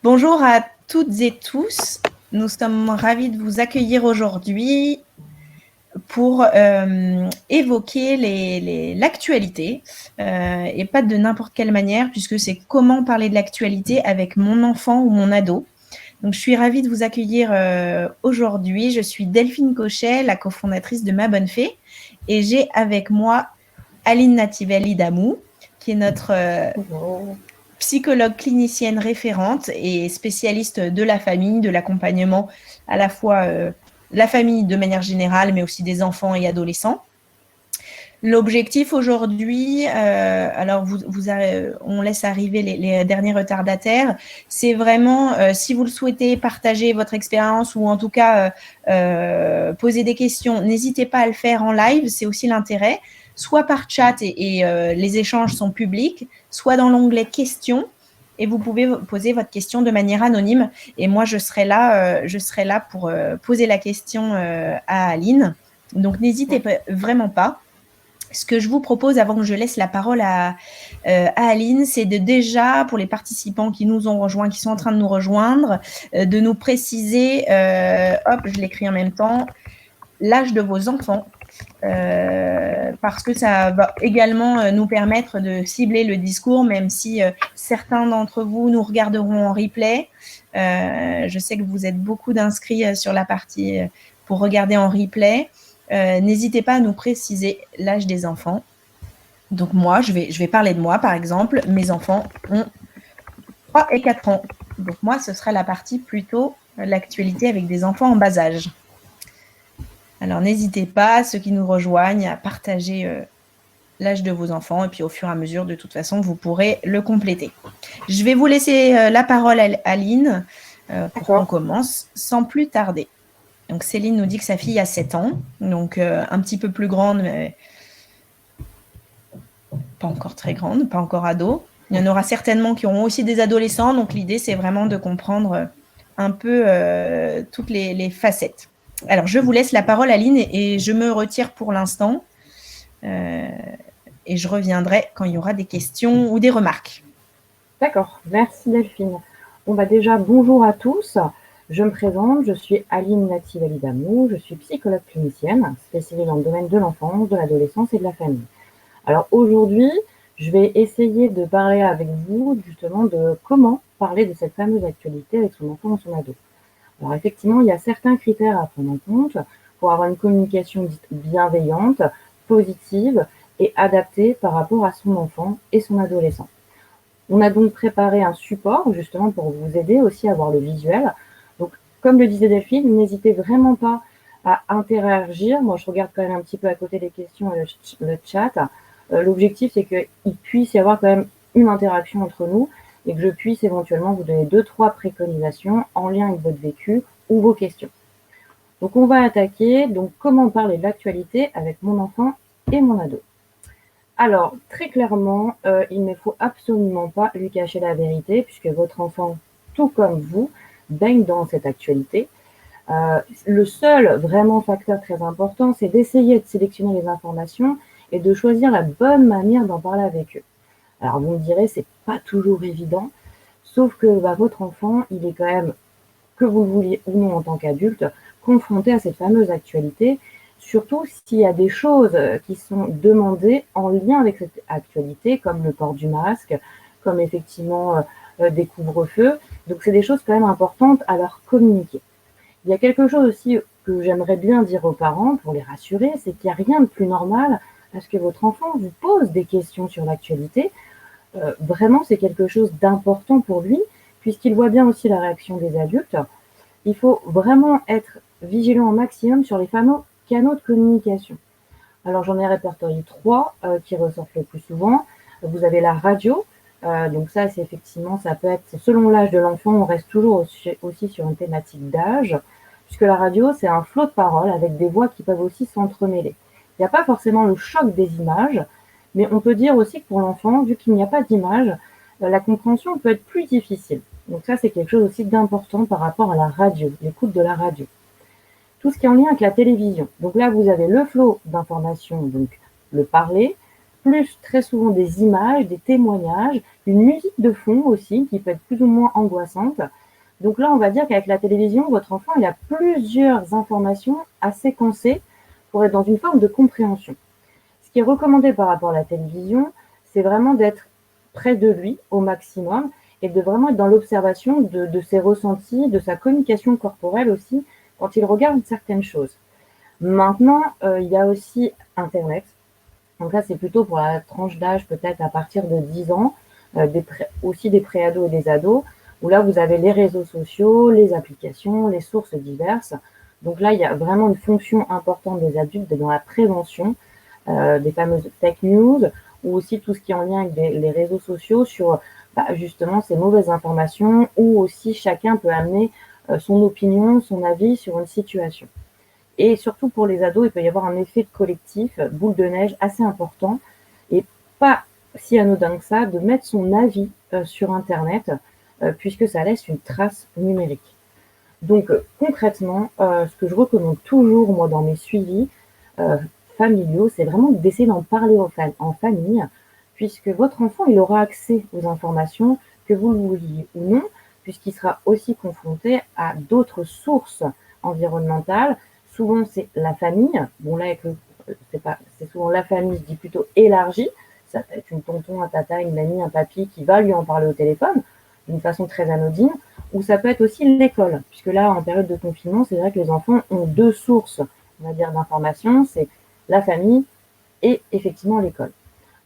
Bonjour à toutes et tous. Nous sommes ravis de vous accueillir aujourd'hui pour évoquer l'actualité et pas de n'importe quelle manière, puisque c'est comment parler de l'actualité avec mon enfant ou mon ado. Donc, je suis ravie de vous accueillir aujourd'hui. Je suis Delphine Cochet, la cofondatrice de Ma Bonne Fée, et j'ai avec moi Aline Nativelli Damou, qui est notre psychologue clinicienne référente et spécialiste de la famille, de l'accompagnement à la fois la famille de manière générale, mais aussi des enfants et adolescents. L'objectif aujourd'hui, alors on laisse arriver les derniers retardataires, c'est vraiment, si vous le souhaitez, partager votre expérience ou en tout cas poser des questions, n'hésitez pas à le faire en live, c'est aussi l'intérêt, soit par chat et les échanges sont publics, soit dans l'onglet questions et vous pouvez poser votre question de manière anonyme et moi je serai là pour poser la question à Aline. Donc n'hésitez vraiment pas. Ce que je vous propose avant que je laisse la parole à Aline, c'est de déjà, pour les participants qui nous ont rejoints, qui sont en train de nous rejoindre, de nous préciser, hop, je l'écris en même temps, l'âge de vos enfants, parce que ça va également nous permettre de cibler le discours, même si certains d'entre vous nous regarderont en replay. Je sais que vous êtes beaucoup d'inscrits sur la partie pour regarder en replay. N'hésitez pas à nous préciser l'âge des enfants. Donc moi, je vais parler de moi, par exemple. Mes enfants ont 3 et 4 ans. Donc moi, ce sera la partie plutôt l'actualité avec des enfants en bas âge. Alors n'hésitez pas, ceux qui nous rejoignent, à partager l'âge de vos enfants et puis au fur et à mesure, de toute façon, vous pourrez le compléter. Je vais vous laisser la parole à Aline pour qu'on commence sans plus tarder. Donc Céline nous dit que sa fille a 7 ans, donc un petit peu plus grande, mais pas encore très grande, pas encore ado. Il y en aura certainement qui auront aussi des adolescents, donc l'idée c'est vraiment de comprendre un peu toutes les facettes. Alors je vous laisse la parole Aline et je me retire pour l'instant et je reviendrai quand il y aura des questions ou des remarques. D'accord, merci Delphine. Bon bah déjà bonjour à tous. Je me présente, je suis Aline Nativelli Damou, je suis psychologue clinicienne spécialisée dans le domaine de l'enfance, de l'adolescence et de la famille. Alors aujourd'hui, je vais essayer de parler avec vous justement de comment parler de cette fameuse actualité avec son enfant ou son ado. Alors effectivement, il y a certains critères à prendre en compte pour avoir une communication dite bienveillante, positive et adaptée par rapport à son enfant et son adolescent. On a donc préparé un support justement pour vous aider aussi à voir le visuel. Donc, comme le disait Delphine, n'hésitez vraiment pas à interagir. Moi, je regarde quand même un petit peu à côté des questions et le chat. L'objectif, c'est qu'il puisse y avoir quand même une interaction entre nous et que je puisse éventuellement vous donner 2-3 préconisations en lien avec votre vécu ou vos questions. Donc, on va attaquer. Donc, comment parler de l'actualité avec mon enfant et mon ado. Alors, très clairement, il ne faut absolument pas lui cacher la vérité, puisque votre enfant, tout comme vous, baigne dans cette actualité. Le seul vraiment facteur très important, c'est d'essayer de sélectionner les informations et de choisir la bonne manière d'en parler avec eux. Alors, vous me direz, c'est pas toujours évident, sauf que votre enfant, il est quand même, que vous le vouliez ou non en tant qu'adulte, confronté à cette fameuse actualité, surtout s'il y a des choses qui sont demandées en lien avec cette actualité, comme le port du masque, comme effectivement des couvre-feux. Donc c'est des choses quand même importantes à leur communiquer. Il y a quelque chose aussi que j'aimerais bien dire aux parents pour les rassurer, c'est qu'il n'y a rien de plus normal à ce que votre enfant vous pose des questions sur l'actualité. Vraiment, c'est quelque chose d'important pour lui, puisqu'il voit bien aussi la réaction des adultes. Il faut vraiment être vigilant au maximum sur les fameux canaux de communication. Alors j'en ai répertorié 3 qui ressortent le plus souvent. Vous avez la radio, donc ça c'est effectivement, ça peut être, selon l'âge de l'enfant, on reste toujours aussi sur une thématique d'âge, puisque la radio c'est un flot de paroles avec des voix qui peuvent aussi s'entremêler. Il n'y a pas forcément le choc des images, mais on peut dire aussi que pour l'enfant, vu qu'il n'y a pas d'image, la compréhension peut être plus difficile. Donc ça, c'est quelque chose aussi d'important par rapport à la radio, l'écoute de la radio. Tout ce qui est en lien avec la télévision. Donc là, vous avez le flot d'informations, donc le parler, plus très souvent des images, des témoignages, une musique de fond aussi qui peut être plus ou moins angoissante. Donc là, on va dire qu'avec la télévision, votre enfant il a plusieurs informations à séquencer pour être dans une forme de compréhension. Ce qui est recommandé par rapport à la télévision, c'est vraiment d'être près de lui au maximum et de vraiment être dans l'observation de ses ressentis, de sa communication corporelle aussi quand il regarde certaines choses. Maintenant, il y a aussi Internet. Donc là, c'est plutôt pour la tranche d'âge peut-être à partir de 10 ans, aussi des préados et des ados, où là, vous avez les réseaux sociaux, les applications, les sources diverses. Donc là, il y a vraiment une fonction importante des adultes dans la prévention des fameuses fake news, ou aussi tout ce qui est en lien avec les réseaux sociaux sur justement ces mauvaises informations, où aussi chacun peut amener son opinion, son avis sur une situation. Et surtout pour les ados, il peut y avoir un effet de collectif, boule de neige assez important, et pas si anodin que ça, de mettre son avis sur Internet, puisque ça laisse une trace numérique. Donc concrètement, ce que je recommande toujours, moi, dans mes suivis familiaux, c'est vraiment d'essayer d'en parler en famille, puisque votre enfant, il aura accès aux informations, que vous le vouliez ou non, puisqu'il sera aussi confronté à d'autres sources environnementales. Souvent, c'est la famille. Bon, là, c'est souvent la famille, je dis plutôt élargie. Ça peut être une tonton, un tata, une mamie, un papy qui va lui en parler au téléphone d'une façon très anodine. Ou ça peut être aussi l'école, puisque là, en période de confinement, c'est vrai que les enfants ont deux sources, on va dire, d'informations. C'est la famille et effectivement l'école.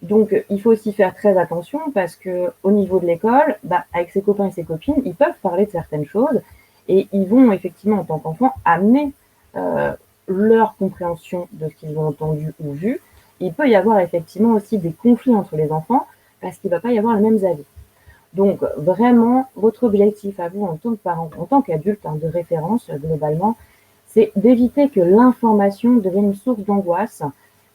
Donc, il faut aussi faire très attention parce que au niveau de l'école, avec ses copains et ses copines, ils peuvent parler de certaines choses et ils vont effectivement, en tant qu'enfants, amener leur compréhension de ce qu'ils ont entendu ou vu. Il peut y avoir effectivement aussi des conflits entre les enfants parce qu'il ne va pas y avoir les mêmes avis. Donc, vraiment, votre objectif à vous en tant que parent, en tant qu'adulte de référence globalement, c'est d'éviter que l'information devienne une source d'angoisse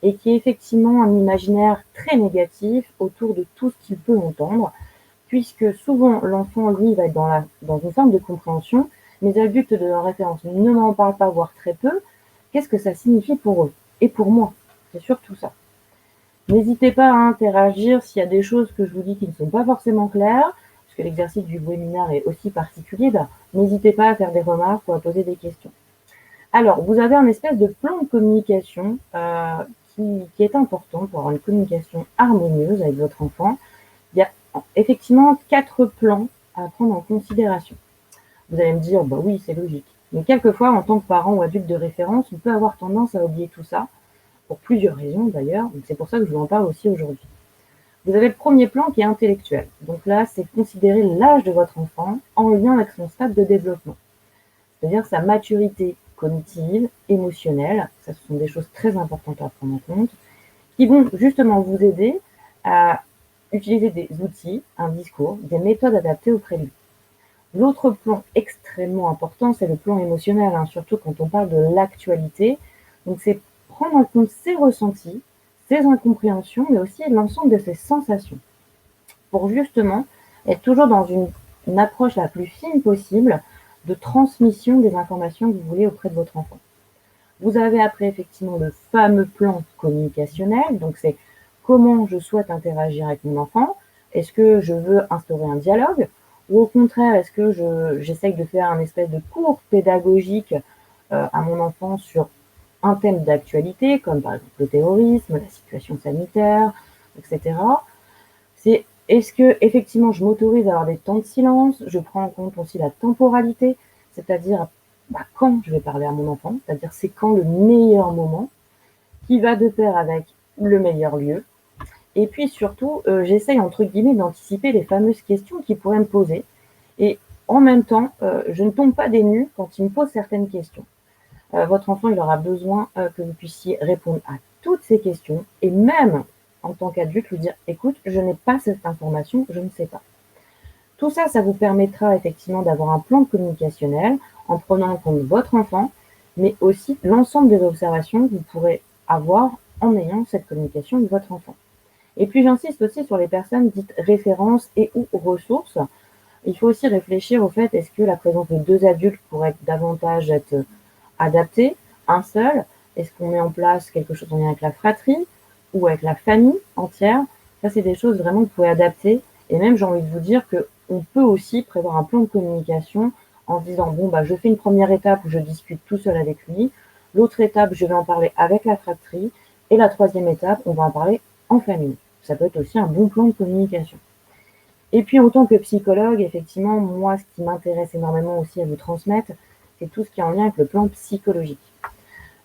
et qu'il y ait effectivement un imaginaire très négatif autour de tout ce qu'il peut entendre, puisque souvent l'enfant, lui, va être dans une forme de compréhension, mais les adultes de leur référence ne m'en parlent pas, voire très peu. Qu'est-ce que ça signifie pour eux et pour moi? C'est surtout ça. N'hésitez pas à interagir s'il y a des choses que je vous dis qui ne sont pas forcément claires, parce que l'exercice du webinaire est aussi particulier. N'hésitez pas à faire des remarques ou à poser des questions. Alors, vous avez un espèce de plan de communication qui est important pour avoir une communication harmonieuse avec votre enfant. Il y a effectivement 4 plans à prendre en considération. Vous allez me dire, oui, c'est logique. Mais quelquefois, en tant que parent ou adulte de référence, on peut avoir tendance à oublier tout ça, pour plusieurs raisons d'ailleurs. Donc c'est pour ça que je vous en parle aussi aujourd'hui. Vous avez le premier plan qui est intellectuel. Donc là, c'est considérer l'âge de votre enfant en lien avec son stade de développement. C'est-à-dire sa maturité cognitive, émotionnelle. Ça, ce sont des choses très importantes à prendre en compte, qui vont justement vous aider à utiliser des outils, un discours, des méthodes adaptées auprès de lui. L'autre plan extrêmement important, c'est le plan émotionnel, surtout quand on parle de l'actualité. Donc c'est prendre en compte ses ressentis, ses incompréhensions, mais aussi l'ensemble de ses sensations, pour justement être toujours dans une approche la plus fine possible de transmission des informations que vous voulez auprès de votre enfant. Vous avez après effectivement le fameux plan communicationnel, donc c'est comment je souhaite interagir avec mon enfant. Est-ce que je veux instaurer un dialogue ou au contraire, est-ce que j'essaye de faire un espèce de cours pédagogique à mon enfant sur un thème d'actualité, comme par exemple le terrorisme, la situation sanitaire, etc. C'est est-ce que effectivement je m'autorise à avoir des temps de silence, je prends en compte aussi la temporalité, c'est-à-dire quand je vais parler à mon enfant, c'est-à-dire c'est quand le meilleur moment, qui va de pair avec le meilleur lieu. Et puis surtout, j'essaye entre guillemets d'anticiper les fameuses questions qu'il pourrait me poser. Et en même temps, je ne tombe pas des nues quand il me pose certaines questions. Votre enfant, il aura besoin que vous puissiez répondre à toutes ces questions et même en tant qu'adulte lui dire écoute, je n'ai pas cette information, je ne sais pas. Tout ça, ça vous permettra effectivement d'avoir un plan communicationnel en prenant en compte votre enfant, mais aussi l'ensemble des observations que vous pourrez avoir en ayant cette communication avec votre enfant. Et puis j'insiste aussi sur les personnes dites références et ou ressources. Il faut aussi réfléchir au fait, est-ce que la présence de 2 adultes pourrait davantage être adaptée, un seul? Est-ce qu'on met en place quelque chose en lien avec la fratrie? ou avec la famille entière, ça, c'est des choses vraiment que vous pouvez adapter. Et même, j'ai envie de vous dire qu'on peut aussi prévoir un plan de communication en se disant, bon, bah, je fais une première étape où je discute tout seul avec lui. L'autre étape, je vais en parler avec la fratrie. Et la troisième étape, on va en parler en famille. Ça peut être aussi un bon plan de communication. Et puis, en tant que psychologue, effectivement, moi, ce qui m'intéresse énormément aussi à vous transmettre, c'est tout ce qui est en lien avec le plan psychologique.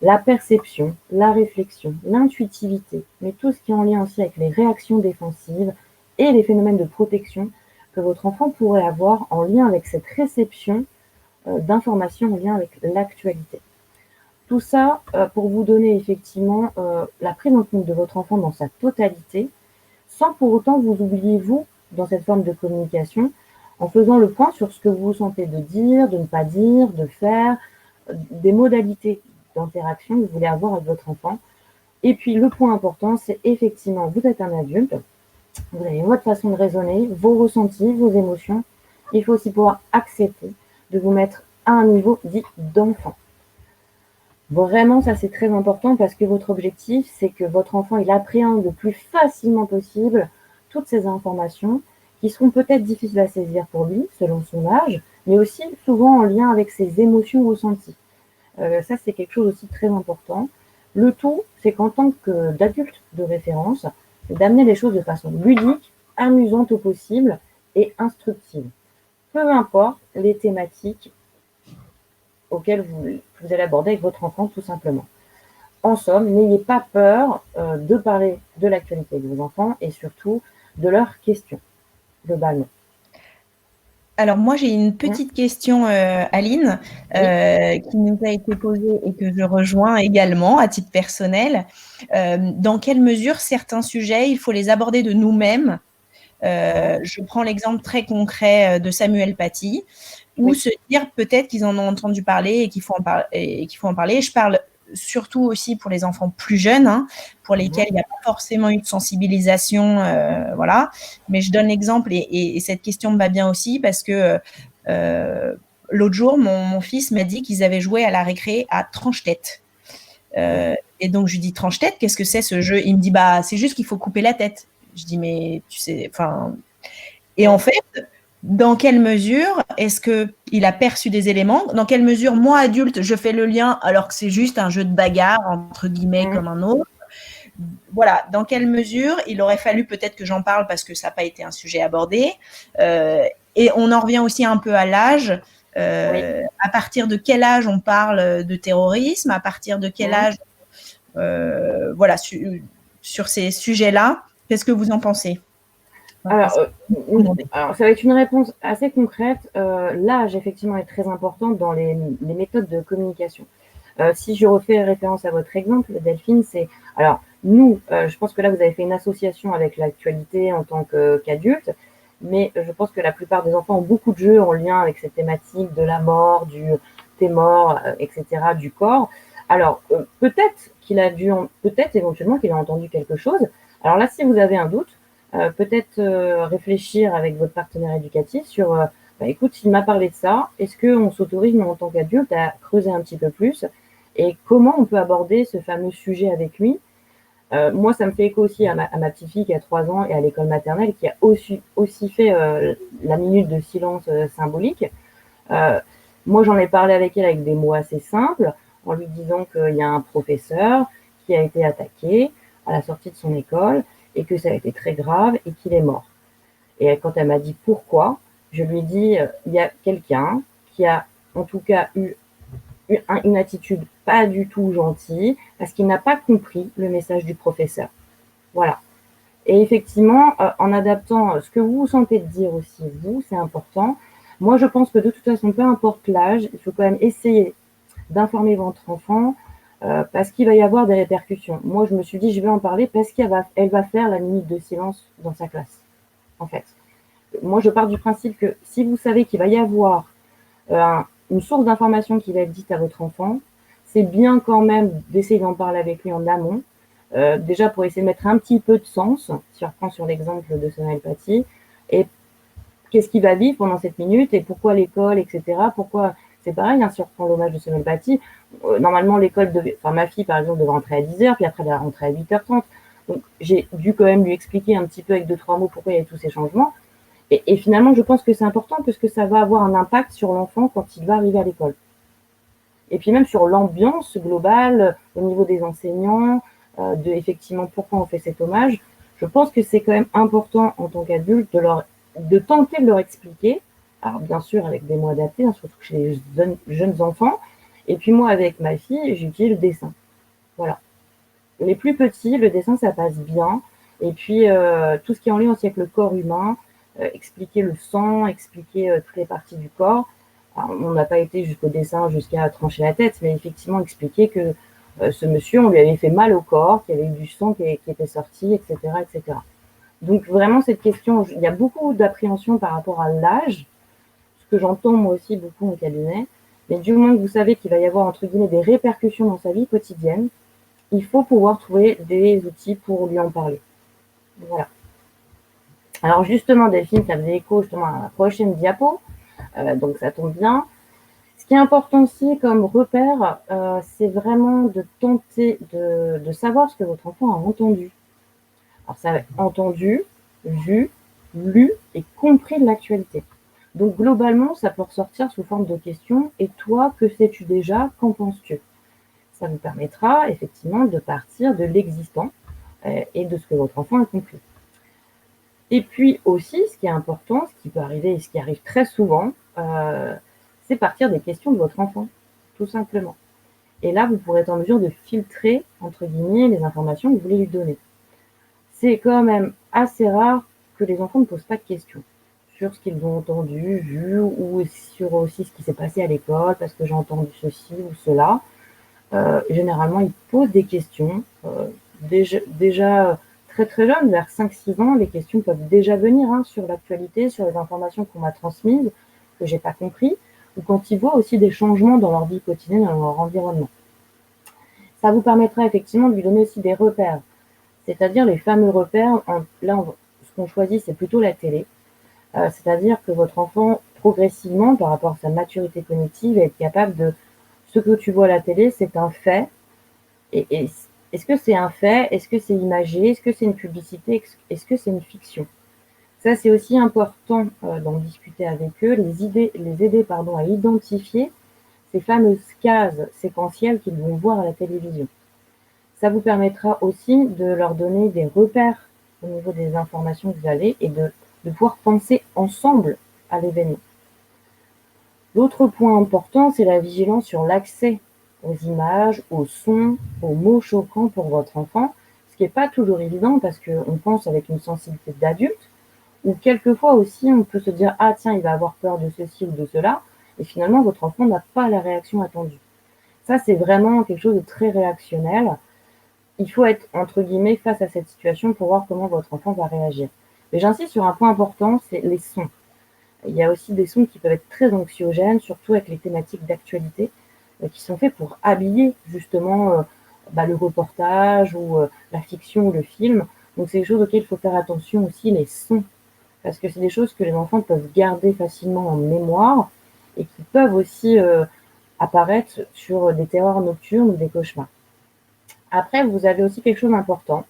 La perception, la réflexion, l'intuitivité, mais tout ce qui est en lien aussi avec les réactions défensives et les phénomènes de protection que votre enfant pourrait avoir en lien avec cette réception d'informations en lien avec l'actualité. Tout ça pour vous donner effectivement la prise en compte de votre enfant dans sa totalité, sans pour autant vous oublier vous dans cette forme de communication, en faisant le point sur ce que vous vous sentez de dire, de ne pas dire, de faire, des modalités d'interaction que vous voulez avoir avec votre enfant. Et puis le point important, c'est effectivement, vous êtes un adulte, vous avez votre façon de raisonner, vos ressentis, vos émotions. Il faut aussi pouvoir accepter de vous mettre à un niveau dit d'enfant. Vraiment, ça c'est très important parce que votre objectif, c'est que votre enfant, il appréhende le plus facilement possible toutes ces informations qui seront peut-être difficiles à saisir pour lui, selon son âge, mais aussi souvent en lien avec ses émotions ressenties. Ça, c'est quelque chose aussi de très important. Le tout, c'est qu'en tant qu'adulte de référence, c'est d'amener les choses de façon ludique, amusante au possible et instructive. Peu importe les thématiques auxquelles vous allez aborder avec votre enfant, tout simplement. En somme, n'ayez pas peur de parler de l'actualité avec vos enfants et surtout de leurs questions, globalement. Alors moi, j'ai une petite question, Aline, qui nous a été posée et que je rejoins également à titre personnel. Dans quelle mesure certains sujets, il faut les aborder de nous-mêmes? Je prends l'exemple très concret de Samuel Paty, ou se dire peut-être qu'ils en ont entendu parler et qu'il faut en parler. Je parle surtout aussi pour les enfants plus jeunes, hein, pour lesquels il n'y a pas forcément eu de sensibilisation, voilà. Mais je donne l'exemple et cette question me va bien aussi parce que l'autre jour, mon fils m'a dit qu'ils avaient joué à la récré à tranche-tête. Et donc, je lui dis tranche-tête, qu'est-ce que c'est ce jeu? Il me dit, bah, c'est juste qu'il faut couper la tête. Je dis, mais tu sais, enfin. Et en fait, dans quelle mesure est-ce qu'il a perçu des éléments? Dans quelle mesure, moi, adulte, je fais le lien alors que c'est juste un jeu de bagarre, entre guillemets, comme un autre? Voilà, dans quelle mesure il aurait fallu peut-être que j'en parle parce que ça n'a pas été un sujet abordé. Et on en revient aussi un peu à l'âge. À partir de quel âge on parle de terrorisme? À partir de quel âge voilà, sur ces sujets-là, qu'est-ce que vous en pensez? Alors, ça va être une réponse assez concrète. L'âge, effectivement, est très important dans les méthodes de communication. Si je refais référence à votre exemple, Delphine, c'est... Alors, nous, je pense que là, vous avez fait une association avec l'actualité en tant qu'adulte, mais je pense que la plupart des enfants ont beaucoup de jeux en lien avec cette thématique de la mort, du t'es mort, etc., du corps. Alors, peut-être éventuellement qu'il a entendu quelque chose. Alors là, si vous avez un doute, peut-être réfléchir avec votre partenaire éducatif sur bah, écoute, il m'a parlé de ça, est-ce qu'on s'autorise, nous, en tant qu'adulte, à creuser un petit peu plus et comment on peut aborder ce fameux sujet avec lui? Moi, ça me fait écho aussi à ma petite fille qui a 3 ans et à l'école maternelle qui a aussi fait la minute de silence symbolique. Moi, j'en ai parlé avec elle avec des mots assez simples, en lui disant qu'il y a un professeur qui a été attaqué à la sortie de son école et que ça a été très grave et qu'il est mort. Et quand elle m'a dit pourquoi, je lui ai dit, il y a quelqu'un qui a en tout cas eu une attitude pas du tout gentille parce qu'il n'a pas compris le message du professeur. Voilà. Et effectivement, en adaptant ce que vous vous sentez de dire aussi, vous, c'est important. Moi, je pense que de toute façon, peu importe l'âge, il faut quand même essayer d'informer votre enfant parce qu'il va y avoir des répercussions. Moi, je me suis dit, je vais en parler parce qu'elle va faire la minute de silence dans sa classe, en fait. Moi, je pars du principe que si vous savez qu'il va y avoir une source d'information qui va être dite à votre enfant, c'est bien quand même d'essayer d'en parler avec lui en amont, déjà pour essayer de mettre un petit peu de sens, si on reprend sur l'exemple de Samuel Paty, et qu'est-ce qu'il va vivre pendant cette minute, et pourquoi l'école, etc. Pourquoi, c'est pareil, hein, si on reprend l'hommage de Samuel Paty, normalement l'école ma fille par exemple devait rentrer à 10h, puis après elle va rentrer à 8h30. Donc, j'ai dû quand même lui expliquer un petit peu avec 2-3 mots pourquoi il y avait tous ces changements. Et finalement, je pense que c'est important puisque ça va avoir un impact sur l'enfant quand il va arriver à l'école. Et puis même sur l'ambiance globale, au niveau des enseignants, de effectivement pourquoi on fait cet hommage. Je pense que c'est quand même important en tant qu'adulte de tenter de leur expliquer, alors bien sûr avec des mots adaptés, surtout chez les jeunes enfants. Et puis moi, avec ma fille, j'utilise le dessin. Voilà. Les plus petits, le dessin, ça passe bien. Et puis, tout ce qui est en lien aussi avec le corps humain, expliquer le sang, expliquer toutes les parties du corps. Alors, on n'a pas été jusqu'au dessin, jusqu'à trancher la tête, mais effectivement expliquer que ce monsieur, on lui avait fait mal au corps, qu'il y avait eu du sang qui était sorti, etc., etc. Donc vraiment, cette question, il y a beaucoup d'appréhension par rapport à l'âge, ce que j'entends moi aussi beaucoup au cabinet, mais du moment que vous savez qu'il va y avoir, entre guillemets, des répercussions dans sa vie quotidienne, il faut pouvoir trouver des outils pour lui en parler. Voilà. Alors justement, Delphine, ça faisait écho justement à la prochaine diapo, donc ça tombe bien. Ce qui est important aussi comme repère, c'est vraiment de tenter de savoir ce que votre enfant a entendu. Alors ça va être entendu, vu, lu et compris de l'actualité. Donc globalement, ça peut ressortir sous forme de questions. Et toi, que sais-tu déjà? Qu'en penses-tu? Ça vous permettra effectivement de partir de l'existant et de ce que votre enfant a compris. Et puis aussi, ce qui est important, ce qui peut arriver et ce qui arrive très souvent, c'est partir des questions de votre enfant, tout simplement. Et là, vous pourrez être en mesure de filtrer, entre guillemets, les informations que vous voulez lui donner. C'est quand même assez rare que les enfants ne posent pas de questions sur ce qu'ils ont entendu, vu, ou sur aussi ce qui s'est passé à l'école, parce que j'ai entendu ceci ou cela. Généralement, ils posent des questions. Déjà très très jeunes, vers 5-6 ans, les questions peuvent déjà venir sur l'actualité, sur les informations qu'on m'a transmises, que j'ai pas compris, ou quand ils voient aussi des changements dans leur vie quotidienne, dans leur environnement. Ça vous permettra effectivement de lui donner aussi des repères, c'est-à-dire les fameux repères. Ce qu'on choisit, c'est plutôt la télé, c'est-à-dire que votre enfant, progressivement, par rapport à sa maturité cognitive, va être capable de ce que tu vois à la télé, c'est un fait. Et est-ce que c'est un fait? Est-ce que c'est imagé? Est-ce que c'est une publicité? Est-ce que c'est une fiction? Ça, c'est aussi important d'en discuter avec eux, les aider à identifier ces fameuses cases séquentielles qu'ils vont voir à la télévision. Ça vous permettra aussi de leur donner des repères au niveau des informations que vous avez et de pouvoir penser ensemble à l'événement. L'autre point important, c'est la vigilance sur l'accès aux images, aux sons, aux mots choquants pour votre enfant, ce qui n'est pas toujours évident parce qu'on pense avec une sensibilité d'adulte, ou quelquefois aussi on peut se dire « Ah tiens, il va avoir peur de ceci ou de cela », et finalement votre enfant n'a pas la réaction attendue. Ça, c'est vraiment quelque chose de très réactionnel. Il faut être, entre guillemets, face à cette situation pour voir comment votre enfant va réagir. Mais j'insiste sur un point important, c'est les sons. Il y a aussi des sons qui peuvent être très anxiogènes, surtout avec les thématiques d'actualité, qui sont faits pour habiller justement le reportage ou la fiction ou le film. Donc c'est des choses auxquelles il faut faire attention aussi, les sons, parce que c'est des choses que les enfants peuvent garder facilement en mémoire et qui peuvent aussi apparaître sur des terreurs nocturnes ou des cauchemars. Après, vous avez aussi quelque chose d'important,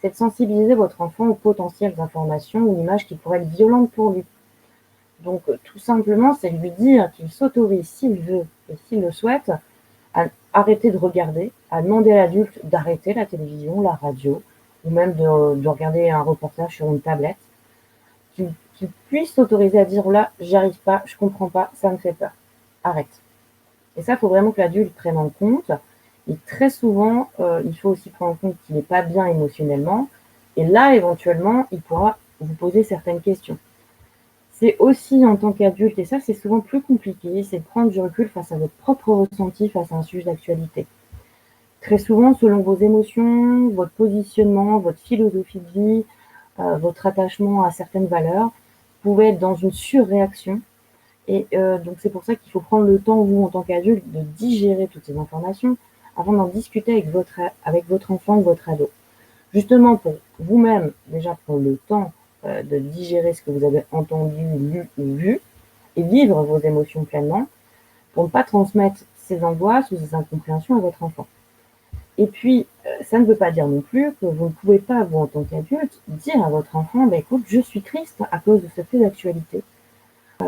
c'est de sensibiliser votre enfant aux potentielles informations ou images qui pourraient être violentes pour lui. Donc, tout simplement, c'est lui dire qu'il s'autorise, s'il veut et s'il le souhaite, à arrêter de regarder, à demander à l'adulte d'arrêter la télévision, la radio, ou même de regarder un reportage sur une tablette, qu'il puisse s'autoriser à dire là, j'y arrive pas, je comprends pas, ça me fait peur. Arrête. Et ça, il faut vraiment que l'adulte prenne en compte. Et très souvent, il faut aussi prendre en compte qu'il n'est pas bien émotionnellement. Et là, éventuellement, il pourra vous poser certaines questions. C'est aussi en tant qu'adulte, et ça c'est souvent plus compliqué, c'est de prendre du recul face à votre propre ressenti face à un sujet d'actualité. Très souvent, selon vos émotions, votre positionnement, votre philosophie de vie, votre attachement à certaines valeurs, vous pouvez être dans une surréaction. Et donc c'est pour ça qu'il faut prendre le temps, vous en tant qu'adulte, de digérer toutes ces informations avant d'en discuter avec votre enfant ou votre ado. Justement pour vous-même, déjà prendre le temps de digérer ce que vous avez entendu, lu ou vu, et vivre vos émotions pleinement, pour ne pas transmettre ces angoisses ou ces incompréhensions à votre enfant. Et puis, ça ne veut pas dire non plus que vous ne pouvez pas, vous, en tant qu'adulte, dire à votre enfant: «Bah, écoute, je suis triste à cause de ce fait d'actualité,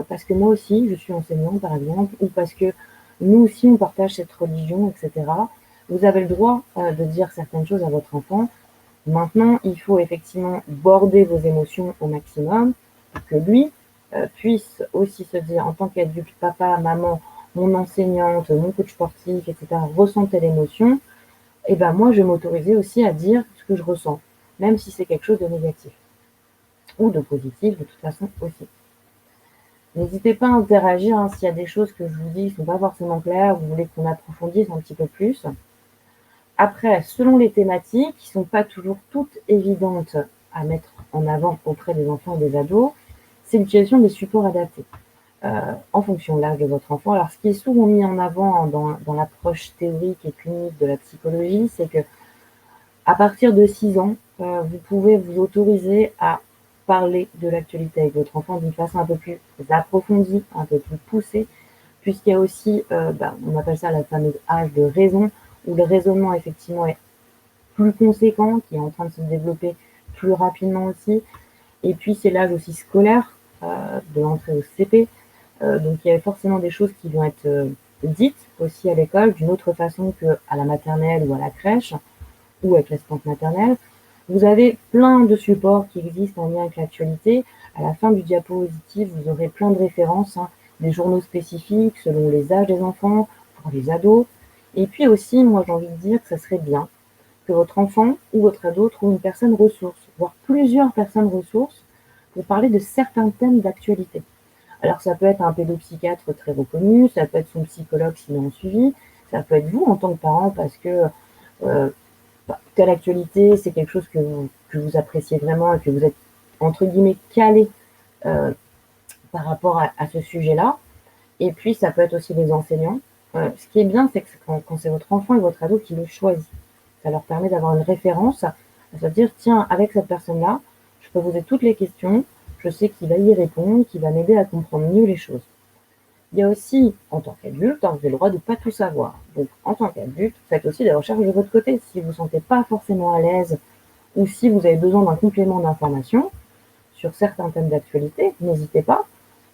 parce que moi aussi, je suis enseignant, par exemple, ou parce que nous aussi, on partage cette religion, et cetera». Vous avez le droit, de dire certaines choses à votre enfant. Maintenant, il faut effectivement border vos émotions au maximum pour que lui, puisse aussi se dire en tant qu'adulte: «Papa, maman, mon enseignante, mon coach sportif, et cetera, ressent telle émotion, et ben moi, je vais m'autoriser aussi à dire ce que je ressens, même si c'est quelque chose de négatif ou de positif de toute façon aussi». N'hésitez pas à interagir, hein, s'il y a des choses que je vous dis qui sont pas forcément claires, vous voulez qu'on approfondisse un petit peu plus. Après, selon les thématiques, qui sont pas toujours toutes évidentes à mettre en avant auprès des enfants et des ados, c'est l'utilisation des supports adaptés, en fonction de l'âge de votre enfant. Alors, ce qui est souvent mis en avant dans l'approche théorique et clinique de la psychologie, c'est que à partir de 6 ans, vous pouvez vous autoriser à parler de l'actualité avec votre enfant d'une façon un peu plus approfondie, un peu plus poussée, puisqu'il y a aussi, on appelle ça la fameuse âge de raison, où le raisonnement effectivement est plus conséquent, qui est en train de se développer plus rapidement aussi. Et puis c'est l'âge aussi scolaire, de l'entrée au CP. Donc il y a forcément des choses qui vont être dites aussi à l'école d'une autre façon qu'à la maternelle ou à la crèche ou avec l'assistante maternelle. Vous avez plein de supports qui existent en lien avec l'actualité. À la fin du diapositive, vous aurez plein de références, hein, des journaux spécifiques selon les âges des enfants, pour les ados. Et puis aussi, moi j'ai envie de dire que ça serait bien que votre enfant ou votre ado trouve une personne ressource, voire plusieurs personnes ressources, pour parler de certains thèmes d'actualité. Alors ça peut être un pédopsychiatre très reconnu, ça peut être son psychologue s'il est en suivi, ça peut être vous en tant que parent parce que telle actualité, c'est quelque chose que vous appréciez vraiment et que vous êtes, entre guillemets, calé par rapport à ce sujet-là. Et puis, ça peut être aussi les enseignants. Ce qui est bien, c'est que quand c'est votre enfant et votre ado qui le choisit, ça leur permet d'avoir une référence, à se dire, tiens, avec cette personne-là, je peux poser toutes les questions, je sais qu'il va y répondre, qu'il va m'aider à comprendre mieux les choses. Il y a aussi, en tant qu'adulte, hein, vous avez le droit de ne pas tout savoir. Donc, en tant qu'adulte, faites aussi des recherches de votre côté. Si vous ne vous sentez pas forcément à l'aise ou si vous avez besoin d'un complément d'information sur certains thèmes d'actualité, n'hésitez pas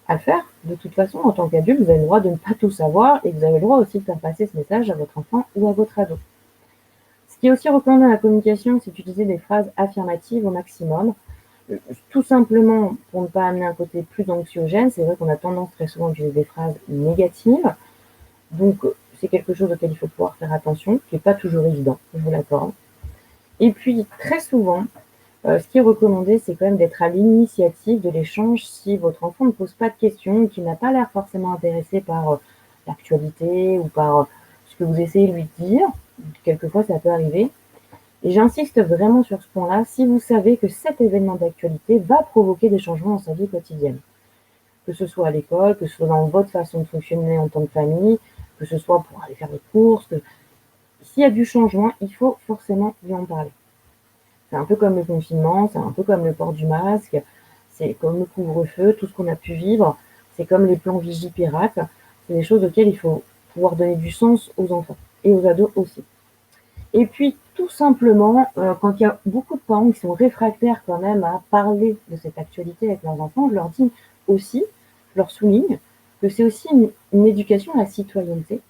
à le faire. De toute façon, en tant qu'adulte, vous avez le droit de ne pas tout savoir et vous avez le droit aussi de faire passer ce message à votre enfant ou à votre ado. Ce qui est aussi recommandé dans la communication, c'est d'utiliser des phrases affirmatives au maximum. Tout simplement pour ne pas amener un côté plus anxiogène. C'est vrai qu'on a tendance très souvent à utiliser des phrases négatives. Donc, c'est quelque chose auquel il faut pouvoir faire attention, qui n'est pas toujours évident, je vous l'accorde. Et puis, très souvent, ce qui est recommandé, c'est quand même d'être à l'initiative de l'échange si votre enfant ne pose pas de questions, qui n'a pas l'air forcément intéressé par l'actualité ou par ce que vous essayez de lui dire. Quelquefois, ça peut arriver. Et j'insiste vraiment sur ce point-là, si vous savez que cet événement d'actualité va provoquer des changements dans sa vie quotidienne, que ce soit à l'école, que ce soit dans votre façon de fonctionner en tant que famille, que ce soit pour aller faire des courses, s'il y a du changement, il faut forcément lui en parler. C'est un peu comme le confinement, c'est un peu comme le port du masque, c'est comme le couvre-feu, tout ce qu'on a pu vivre, c'est comme les plans Vigipirate, c'est des choses auxquelles il faut pouvoir donner du sens aux enfants et aux ados aussi. Et puis, tout simplement, quand il y a beaucoup de parents qui sont réfractaires quand même à parler de cette actualité avec leurs enfants, je leur dis aussi, je leur souligne que c'est aussi une éducation à la citoyenneté.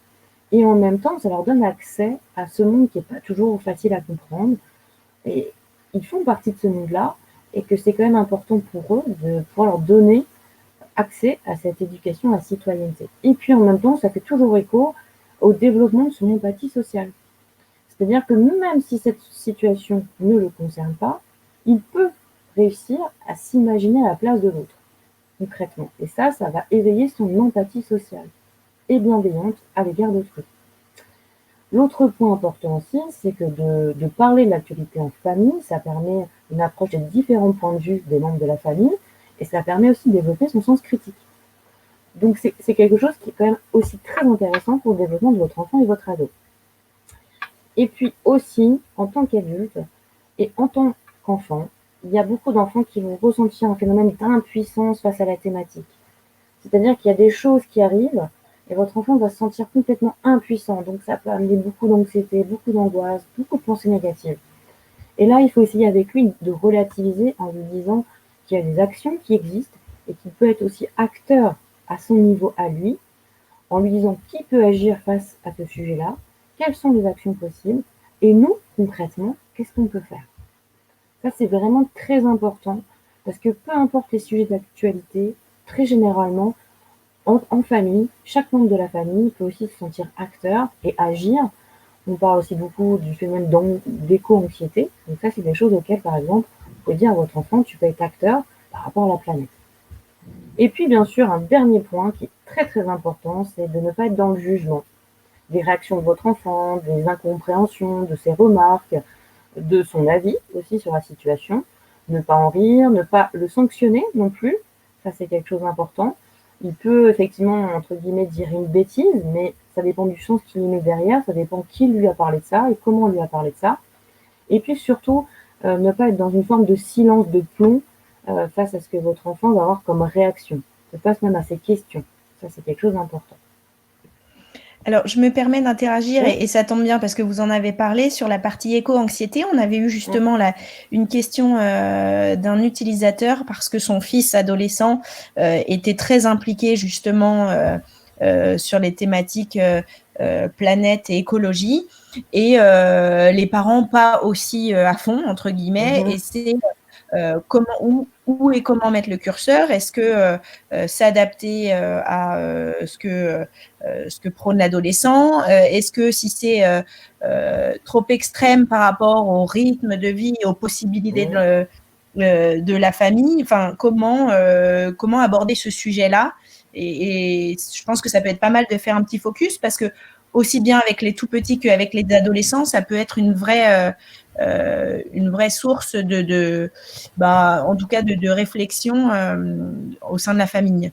Et en même temps, ça leur donne accès à ce monde qui n'est pas toujours facile à comprendre. Et ils font partie de ce monde-là et que c'est quand même important pour eux de pouvoir leur donner accès à cette éducation à la citoyenneté. Et puis en même temps, ça fait toujours écho au développement de son empathie sociale. C'est-à-dire que même si cette situation ne le concerne pas, il peut réussir à s'imaginer à la place de l'autre, concrètement. Et ça va éveiller son empathie sociale et bienveillante à l'égard d'autrui. L'autre point important aussi, c'est que de parler de l'actualité en famille, ça permet une approche des différents points de vue des membres de la famille et ça permet aussi de développer son sens critique. Donc c'est quelque chose qui est quand même aussi très intéressant pour le développement de votre enfant et votre ado. Et puis aussi, en tant qu'adulte et en tant qu'enfant, il y a beaucoup d'enfants qui vont ressentir un phénomène d'impuissance face à la thématique. C'est-à-dire qu'il y a des choses qui arrivent et votre enfant va se sentir complètement impuissant. Donc ça peut amener beaucoup d'anxiété, beaucoup d'angoisse, beaucoup de pensées négatives. Et là, il faut essayer avec lui de relativiser en lui disant qu'il y a des actions qui existent et qu'il peut être aussi acteur à son niveau à lui, en lui disant qui peut agir face à ce sujet-là, quelles sont les actions possibles, et nous, concrètement, qu'est-ce qu'on peut faire. Ça, c'est vraiment très important, parce que peu importe les sujets d'actualité, très généralement, en famille, chaque membre de la famille peut aussi se sentir acteur et agir. On parle aussi beaucoup du phénomène d'éco-anxiété. Donc ça, c'est des choses auxquelles, par exemple, vous pouvez dire à votre enfant, tu peux être acteur par rapport à la planète. Et puis, bien sûr, un dernier point qui est très très important, c'est de ne pas être dans le jugement des réactions de votre enfant, des incompréhensions, de ses remarques, de son avis aussi sur la situation. Ne pas en rire, ne pas le sanctionner non plus. Ça, c'est quelque chose d'important. Il peut effectivement, entre guillemets, dire une bêtise, mais ça dépend du sens qu'il y met derrière, ça dépend qui lui a parlé de ça et comment on lui a parlé de ça. Et puis surtout, ne pas être dans une forme de silence de plomb face à ce que votre enfant va avoir comme réaction. Face même à ses questions. Ça, c'est quelque chose d'important. Alors, je me permets d'interagir Oui. et ça tombe bien parce que vous en avez parlé sur la partie éco-anxiété. On avait eu Mm. justement une question d'un utilisateur parce que son fils adolescent était très impliqué justement sur les thématiques planète et écologie et les parents pas aussi à fond, entre guillemets, et c'est où et comment mettre le curseur. Est-ce que s'adapter à ce que prône l'adolescent? Est-ce que si c'est trop extrême par rapport au rythme de vie et aux possibilités de la famille, enfin, comment aborder ce sujet-là? Et je pense que ça peut être pas mal de faire un petit focus parce que aussi bien avec les tout petits qu'avec les adolescents, ça peut être une vraie source en tout cas de réflexion au sein de la famille.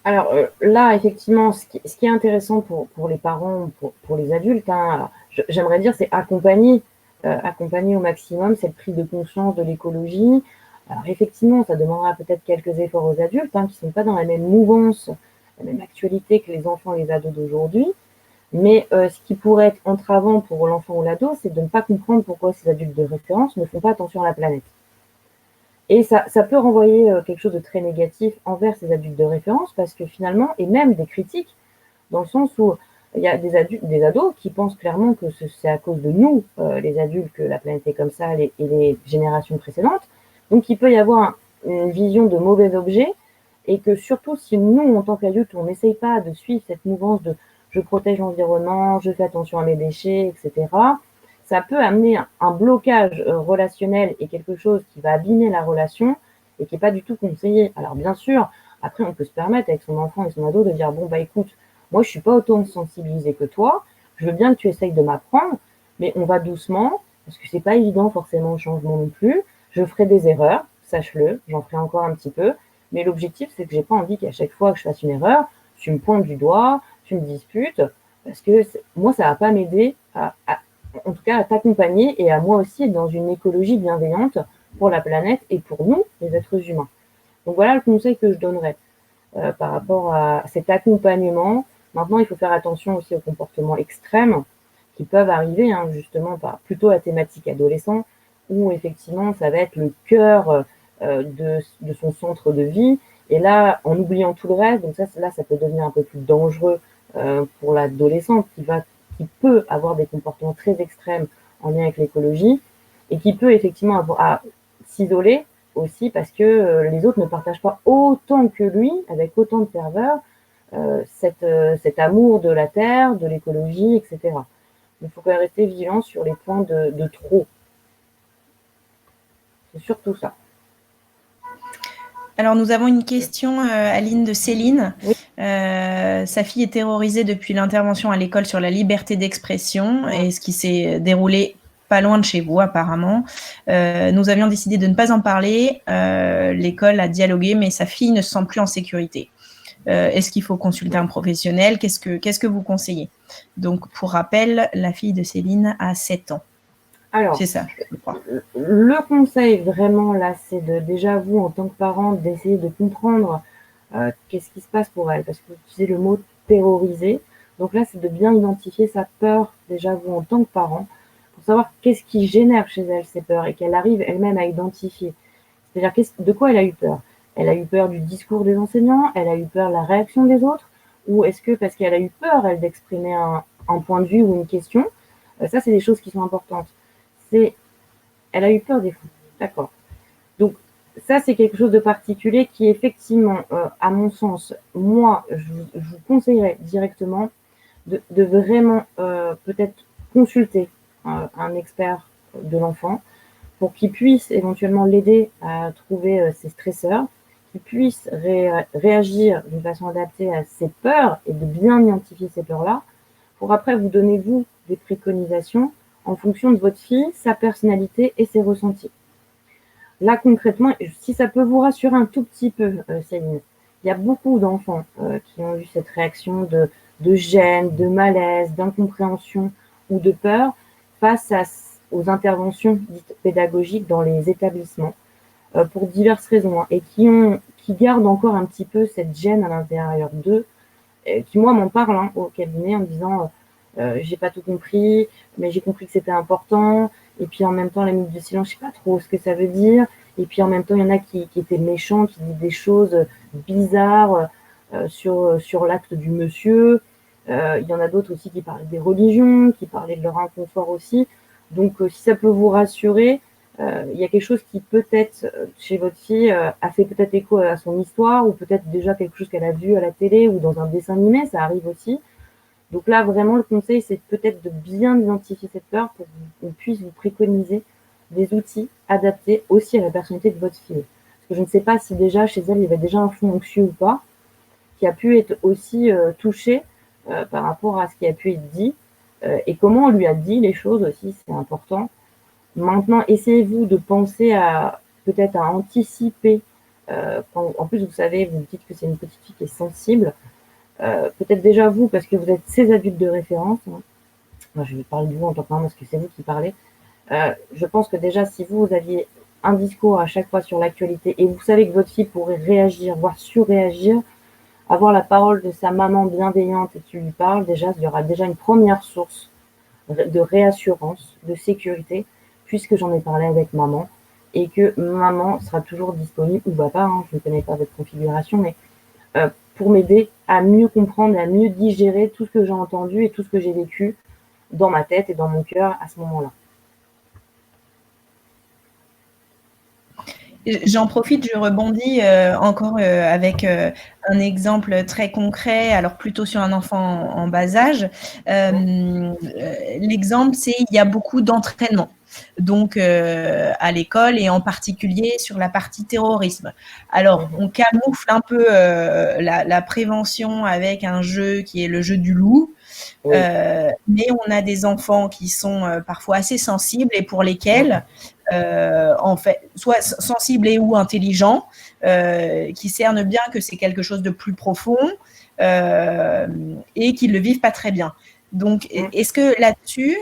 Alors là, effectivement, ce qui est intéressant pour les parents, pour les adultes, hein, j'aimerais dire, c'est accompagner au maximum cette prise de conscience de l'écologie. Alors effectivement, ça demandera peut-être quelques efforts aux adultes qui ne sont pas dans la même mouvance, la même actualité que les enfants et les ados d'aujourd'hui. Mais ce qui pourrait être entravant pour l'enfant ou l'ado, c'est de ne pas comprendre pourquoi ces adultes de référence ne font pas attention à la planète. Et ça peut renvoyer quelque chose de très négatif envers ces adultes de référence parce que finalement, et même des critiques, dans le sens où il y a des ados qui pensent clairement que c'est à cause de nous, les adultes, que la planète est comme ça et les générations précédentes. Donc il peut y avoir une vision de mauvais objet et que surtout si nous, en tant qu'adultes, on n'essaye pas de suivre cette mouvance de je protège l'environnement, je fais attention à mes déchets, etc., ça peut amener un blocage relationnel et quelque chose qui va abîmer la relation et qui n'est pas du tout conseillé. Alors bien sûr, après on peut se permettre avec son enfant et son ado de dire bon bah écoute, moi je suis pas autant sensibilisée que toi, je veux bien que tu essayes de m'apprendre, mais on va doucement, parce que c'est pas évident forcément le changement non plus, je ferai des erreurs, sache-le, j'en ferai encore un petit peu, mais l'objectif c'est que j'ai pas envie qu'à chaque fois que je fasse une erreur, tu me pointes du doigt, tu me disputes, parce que moi ça va pas m'aider en tout cas à t'accompagner et à moi aussi être dans une écologie bienveillante pour la planète et pour nous, les êtres humains. Donc voilà le conseil que je donnerais par rapport à cet accompagnement. Maintenant, il faut faire attention aussi aux comportements extrêmes qui peuvent arriver, justement, plutôt la thématique adolescent, où effectivement, ça va être le cœur de son centre de vie. Et là, en oubliant tout le reste, donc ça peut devenir un peu plus dangereux pour l'adolescent qui peut avoir des comportements très extrêmes en lien avec l'écologie et qui peut effectivement avoir à s'isoler aussi parce que les autres ne partagent pas autant que lui, avec autant de ferveur, cet amour de la terre, de l'écologie, etc. Il faut quand même rester vigilant sur les points de trop. C'est surtout ça. Alors, nous avons une question, Aline, de Céline. Oui. Sa fille est terrorisée depuis l'intervention à l'école sur la liberté d'expression et ce qui s'est déroulé pas loin de chez vous, apparemment. Nous avions décidé de ne pas en parler. L'école a dialogué, mais sa fille ne se sent plus en sécurité. Est-ce qu'il faut consulter un professionnel? Qu'est-ce que vous conseillez? Donc, pour rappel, la fille de Céline a 7 ans. Alors, c'est ça, je crois. Le conseil vraiment là, c'est déjà vous, en tant que parent, d'essayer de comprendre qu'est-ce qui se passe pour elle. Parce que vous utilisez le mot terrorisé. Donc là, c'est de bien identifier sa peur, déjà vous en tant que parent, pour savoir qu'est-ce qui génère chez elle ces peurs et qu'elle arrive elle-même à identifier. C'est-à-dire de quoi elle a eu peur. Elle a eu peur du discours des enseignants, elle a eu peur de la réaction des autres, ou est-ce que parce qu'elle a eu peur, elle, d'exprimer un point de vue ou une question. Ça, c'est des choses qui sont importantes. Elle a eu peur des fous. D'accord. Donc, ça, c'est quelque chose de particulier qui, effectivement, à mon sens, moi, je vous conseillerais directement de vraiment peut-être consulter un expert de l'enfant pour qu'il puisse éventuellement l'aider à trouver ses stresseurs, qu'il puisse réagir d'une façon adaptée à ses peurs et de bien identifier ces peurs-là, pour après vous donner, vous, des préconisations en fonction de votre fille, sa personnalité et ses ressentis. Là, concrètement, si ça peut vous rassurer un tout petit peu, Céline, il y a beaucoup d'enfants qui ont eu cette réaction de gêne, de malaise, d'incompréhension ou de peur face aux interventions dites pédagogiques dans les établissements pour diverses raisons et qui gardent encore un petit peu cette gêne à l'intérieur d'eux, qui moi m'en parlent au cabinet en me disant j'ai pas tout compris, mais j'ai compris que c'était important. Et puis en même temps, la minute de silence, je sais pas trop ce que ça veut dire. Et puis en même temps, il y en a qui étaient méchants, qui disent des choses bizarres sur l'acte du monsieur. Il y en a d'autres aussi qui parlaient des religions, qui parlaient de leur inconfort aussi. Donc si ça peut vous rassurer, il y a quelque chose qui peut-être chez votre fille a fait peut-être écho à son histoire ou peut-être déjà quelque chose qu'elle a vu à la télé ou dans un dessin animé, ça arrive aussi. Donc là, vraiment, le conseil, c'est peut-être de bien identifier cette peur pour qu'on puisse vous préconiser des outils adaptés aussi à la personnalité de votre fille. Parce que je ne sais pas si déjà chez elle, il y avait déjà un fond anxieux ou pas, qui a pu être aussi touché par rapport à ce qui a pu être dit et comment on lui a dit les choses aussi, c'est important. Maintenant, essayez-vous de penser à peut-être à anticiper. En plus, vous savez, vous me dites que c'est une petite fille qui est sensible. Peut-être déjà vous, parce que vous êtes ces adultes de référence. Moi, je vais parler de vous en tant que maman, parce que c'est vous qui parlez. Je pense que déjà, si vous aviez un discours à chaque fois sur l'actualité et vous savez que votre fille pourrait réagir, voire surréagir, avoir la parole de sa maman bienveillante et qui lui parle, déjà, il y aura déjà une première source de réassurance, de sécurité, puisque j'en ai parlé avec maman et que maman sera toujours disponible, ou papa, je ne connais pas votre configuration, mais pour m'aider à mieux comprendre et à mieux digérer tout ce que j'ai entendu et tout ce que j'ai vécu dans ma tête et dans mon cœur à ce moment-là. J'en profite, je rebondis encore avec un exemple très concret, alors plutôt sur un enfant en bas âge. L'exemple, c'est il y a beaucoup d'entraînement. Donc à l'école et en particulier sur la partie terrorisme. Alors on camoufle un peu la prévention avec un jeu qui est le jeu du loup. Oui. Mais on a des enfants qui sont parfois assez sensibles et pour lesquels en fait, soit sensibles et ou intelligents, qui cernent bien que c'est quelque chose de plus profond et qui ne le vivent pas très bien. Donc, est-ce que là-dessus,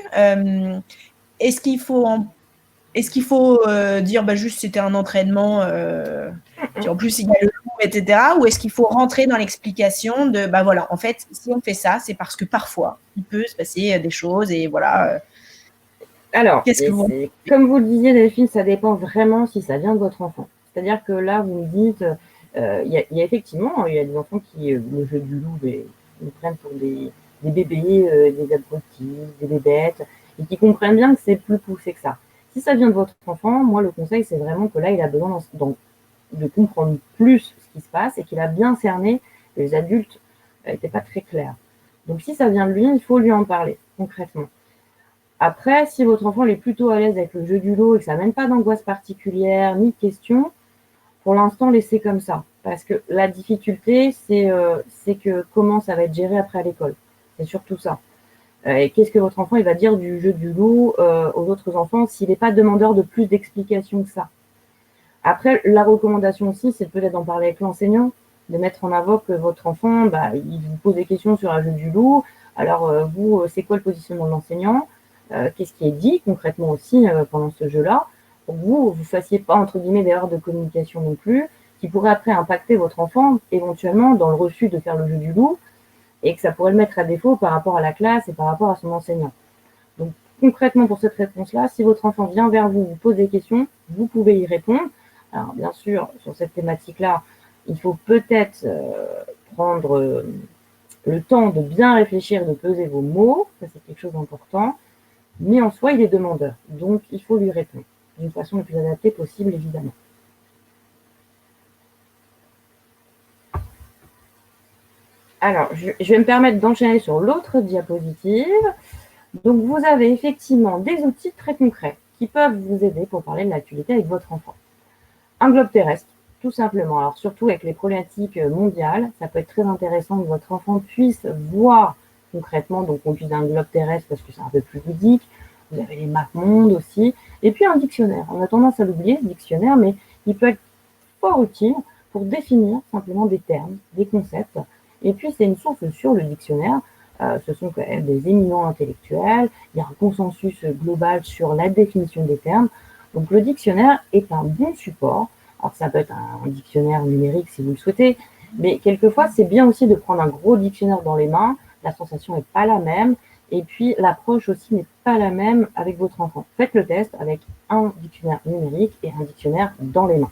est-ce qu'il faut dire juste c'était un entraînement puis en plus il y a le loup, etc. Ou est-ce qu'il faut rentrer dans l'explication de voilà, en fait, si on fait ça, c'est parce que parfois il peut se passer des choses et voilà. Alors, comme vous le disiez, Delphine, ça dépend vraiment si ça vient de votre enfant. C'est-à-dire que là, vous me dites, il y a effectivement, il y a des enfants qui, le jeu du loup, ils prennent pour des bébés, des abrutis, des bébêtes, et qui comprennent bien que c'est plus poussé que ça. Si ça vient de votre enfant, moi, le conseil, c'est vraiment que là, il a besoin de comprendre plus ce qui se passe et qu'il a bien cerné que les adultes n'étaient pas très clairs. Donc, si ça vient de lui, il faut lui en parler, concrètement. Après, si votre enfant est plutôt à l'aise avec le jeu du lot et que ça n'amène pas d'angoisse particulière ni de questions, pour l'instant, laissez comme ça. Parce que la difficulté, c'est que comment ça va être géré après à l'école. C'est surtout ça. Et qu'est-ce que votre enfant il va dire du jeu du loup aux autres enfants s'il n'est pas demandeur de plus d'explications que ça. Après, la recommandation aussi, c'est peut-être d'en parler avec l'enseignant, de mettre en avant que votre enfant, il vous pose des questions sur un jeu du loup. Alors, vous, c'est quoi le positionnement de l'enseignant ? Qu'est-ce qui est dit concrètement aussi pendant ce jeu-là, pour que vous ne fassiez pas, entre guillemets, d'erreurs de communication non plus, qui pourraient après impacter votre enfant, éventuellement, dans le refus de faire le jeu du loup, et que ça pourrait le mettre à défaut par rapport à la classe et par rapport à son enseignant. Donc, concrètement, pour cette réponse-là, si votre enfant vient vers vous, vous pose des questions, vous pouvez y répondre. Alors, bien sûr, sur cette thématique-là, il faut peut-être prendre le temps de bien réfléchir, de peser vos mots, ça c'est quelque chose d'important, mais en soi, il est demandeur, donc il faut lui répondre d'une façon la plus adaptée possible, évidemment. Alors, je vais me permettre d'enchaîner sur l'autre diapositive. Donc, vous avez effectivement des outils très concrets qui peuvent vous aider pour parler de l'actualité avec votre enfant. Un globe terrestre, tout simplement. Alors, surtout avec les problématiques mondiales, ça peut être très intéressant que votre enfant puisse voir concrètement, donc on utilise un globe terrestre parce que c'est un peu plus ludique. Vous avez les maps monde aussi. Et puis un dictionnaire. On a tendance à l'oublier, ce dictionnaire, mais il peut être fort utile pour définir simplement des termes, des concepts. Et puis, c'est une source sûre, le dictionnaire. Ce sont quand même des éminents intellectuels. Il y a un consensus global sur la définition des termes. Donc, le dictionnaire est un bon support. Alors, ça peut être un dictionnaire numérique si vous le souhaitez, mais quelquefois, c'est bien aussi de prendre un gros dictionnaire dans les mains. La sensation n'est pas la même. Et puis, l'approche aussi n'est pas la même avec votre enfant. Faites le test avec un dictionnaire numérique et un dictionnaire dans les mains.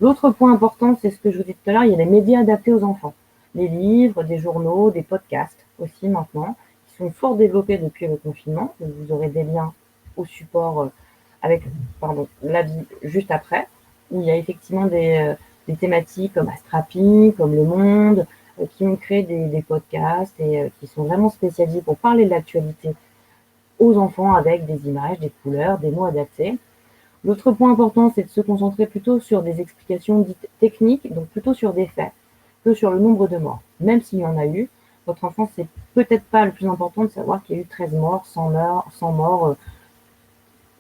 L'autre point important, c'est ce que je vous disais tout à l'heure, il y a les médias adaptés aux enfants. Les livres, des journaux, des podcasts aussi maintenant, qui sont fort développés depuis le confinement. Vous aurez des liens au support avec l'avis juste après, où il y a effectivement des thématiques comme Astrapi, comme Le Monde, qui ont créé des podcasts et qui sont vraiment spécialisés pour parler de l'actualité aux enfants avec des images, des couleurs, des mots adaptés. L'autre point important, c'est de se concentrer plutôt sur des explications dites techniques, donc plutôt sur des faits, que sur le nombre de morts. Même s'il y en a eu, votre enfant, c'est peut-être pas le plus important de savoir qu'il y a eu 13 morts, 100 morts,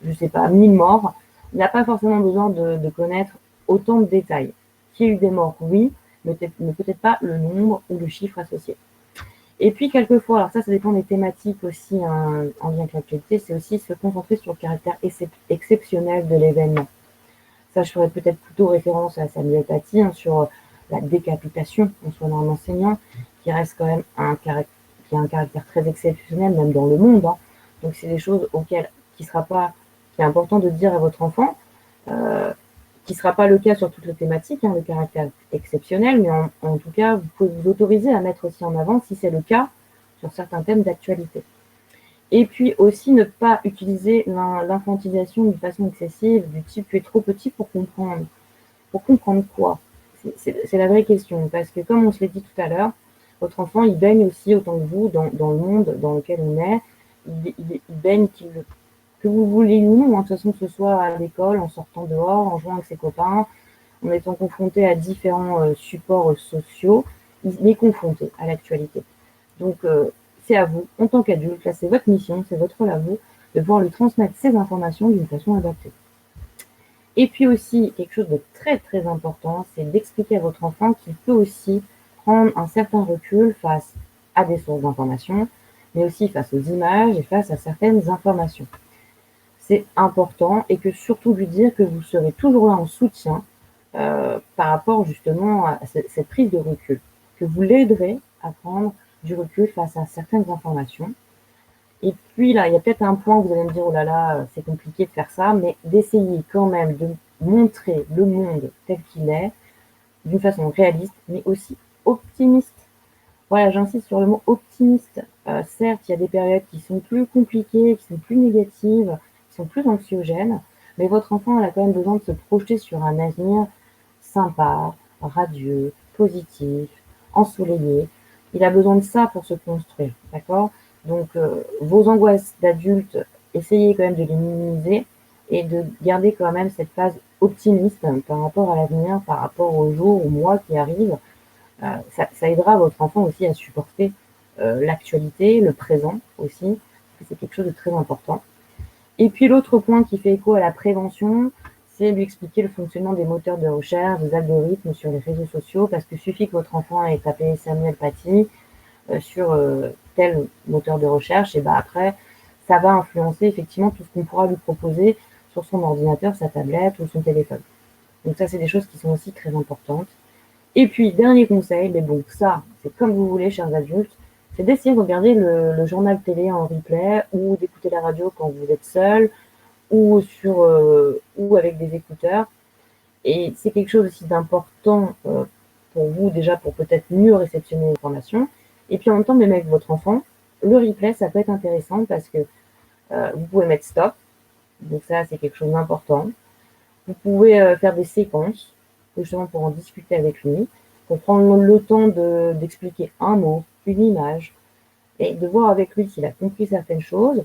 je ne sais pas, 1000 morts. Il n'a pas forcément besoin de connaître autant de détails. Qu'il y ait eu des morts, oui, mais peut-être pas le nombre ou le chiffre associé. Et puis, quelquefois, alors ça dépend des thématiques aussi en lien avec l'actualité, c'est aussi se concentrer sur le caractère exceptionnel de l'événement. Ça, je ferais peut-être plutôt référence à Samuel Paty sur la décapitation en soi d'un enseignant, qui reste quand même qui a un caractère très exceptionnel, même dans le monde. Hein. Donc, c'est des choses auxquelles qui est important de dire à votre enfant, qui ne sera pas le cas sur toutes les thématiques, hein, le caractère exceptionnel, mais en tout cas, vous pouvez vous autoriser à mettre aussi en avant, si c'est le cas, sur certains thèmes d'actualité. Et puis aussi, ne pas utiliser l'infantilisation d'une façon excessive, du type « tu es trop petit pour comprendre ». Pour comprendre quoi? C'est la vraie question, parce que comme on se l'a dit tout à l'heure, votre enfant, il baigne aussi autant que vous dans le monde dans lequel on est. Il baigne que vous voulez ou non, hein, de toute façon, que ce soit à l'école, en sortant dehors, en jouant avec ses copains, en étant confronté à différents supports sociaux, il est confronté à l'actualité. Donc, c'est à vous, en tant qu'adulte, là, c'est votre mission, c'est votre rôle à vous, de pouvoir lui transmettre ces informations d'une façon adaptée. Et puis aussi, quelque chose de très, très important, c'est d'expliquer à votre enfant qu'il peut aussi prendre un certain recul face à des sources d'informations, mais aussi face aux images et face à certaines informations. C'est important et que surtout lui dire que vous serez toujours là en soutien par rapport justement à cette prise de recul, que vous l'aiderez à prendre du recul face à certaines informations. Et puis là, il y a peut-être un point où vous allez me dire, oh là là, c'est compliqué de faire ça, mais d'essayer quand même de montrer le monde tel qu'il est, d'une façon réaliste, mais aussi optimiste. Voilà, j'insiste sur le mot optimiste. Certes, il y a des périodes qui sont plus compliquées, qui sont plus négatives, qui sont plus anxiogènes, mais votre enfant a quand même besoin de se projeter sur un avenir sympa, radieux, positif, ensoleillé. Il a besoin de ça pour se construire, d'accord? Donc, vos angoisses d'adulte, essayez quand même de les minimiser et de garder quand même cette phase optimiste par rapport à l'avenir, par rapport aux jours, aux mois qui arrivent. Ça aidera votre enfant aussi à supporter l'actualité, le présent aussi, parce que c'est quelque chose de très important. Et puis l'autre point qui fait écho à la prévention, c'est lui expliquer le fonctionnement des moteurs de recherche, des algorithmes sur les réseaux sociaux, parce qu'il suffit que votre enfant ait tapé Samuel Paty sur tel moteur de recherche, et après, ça va influencer effectivement tout ce qu'on pourra lui proposer sur son ordinateur, sa tablette ou son téléphone. Donc ça, c'est des choses qui sont aussi très importantes. Et puis, dernier conseil, mais bon, ça, c'est comme vous voulez, chers adultes, c'est d'essayer de regarder le journal télé en replay ou d'écouter la radio quand vous êtes seul ou ou avec des écouteurs. Et c'est quelque chose aussi d'important pour vous, déjà pour peut-être mieux réceptionner l'information. Et puis en même temps, même avec votre enfant, le replay, ça peut être intéressant parce que vous pouvez mettre stop. Donc ça, c'est quelque chose d'important. Vous pouvez faire des séquences, justement pour en discuter avec lui, pour prendre le temps d'expliquer un mot, une image, et de voir avec lui s'il a compris certaines choses.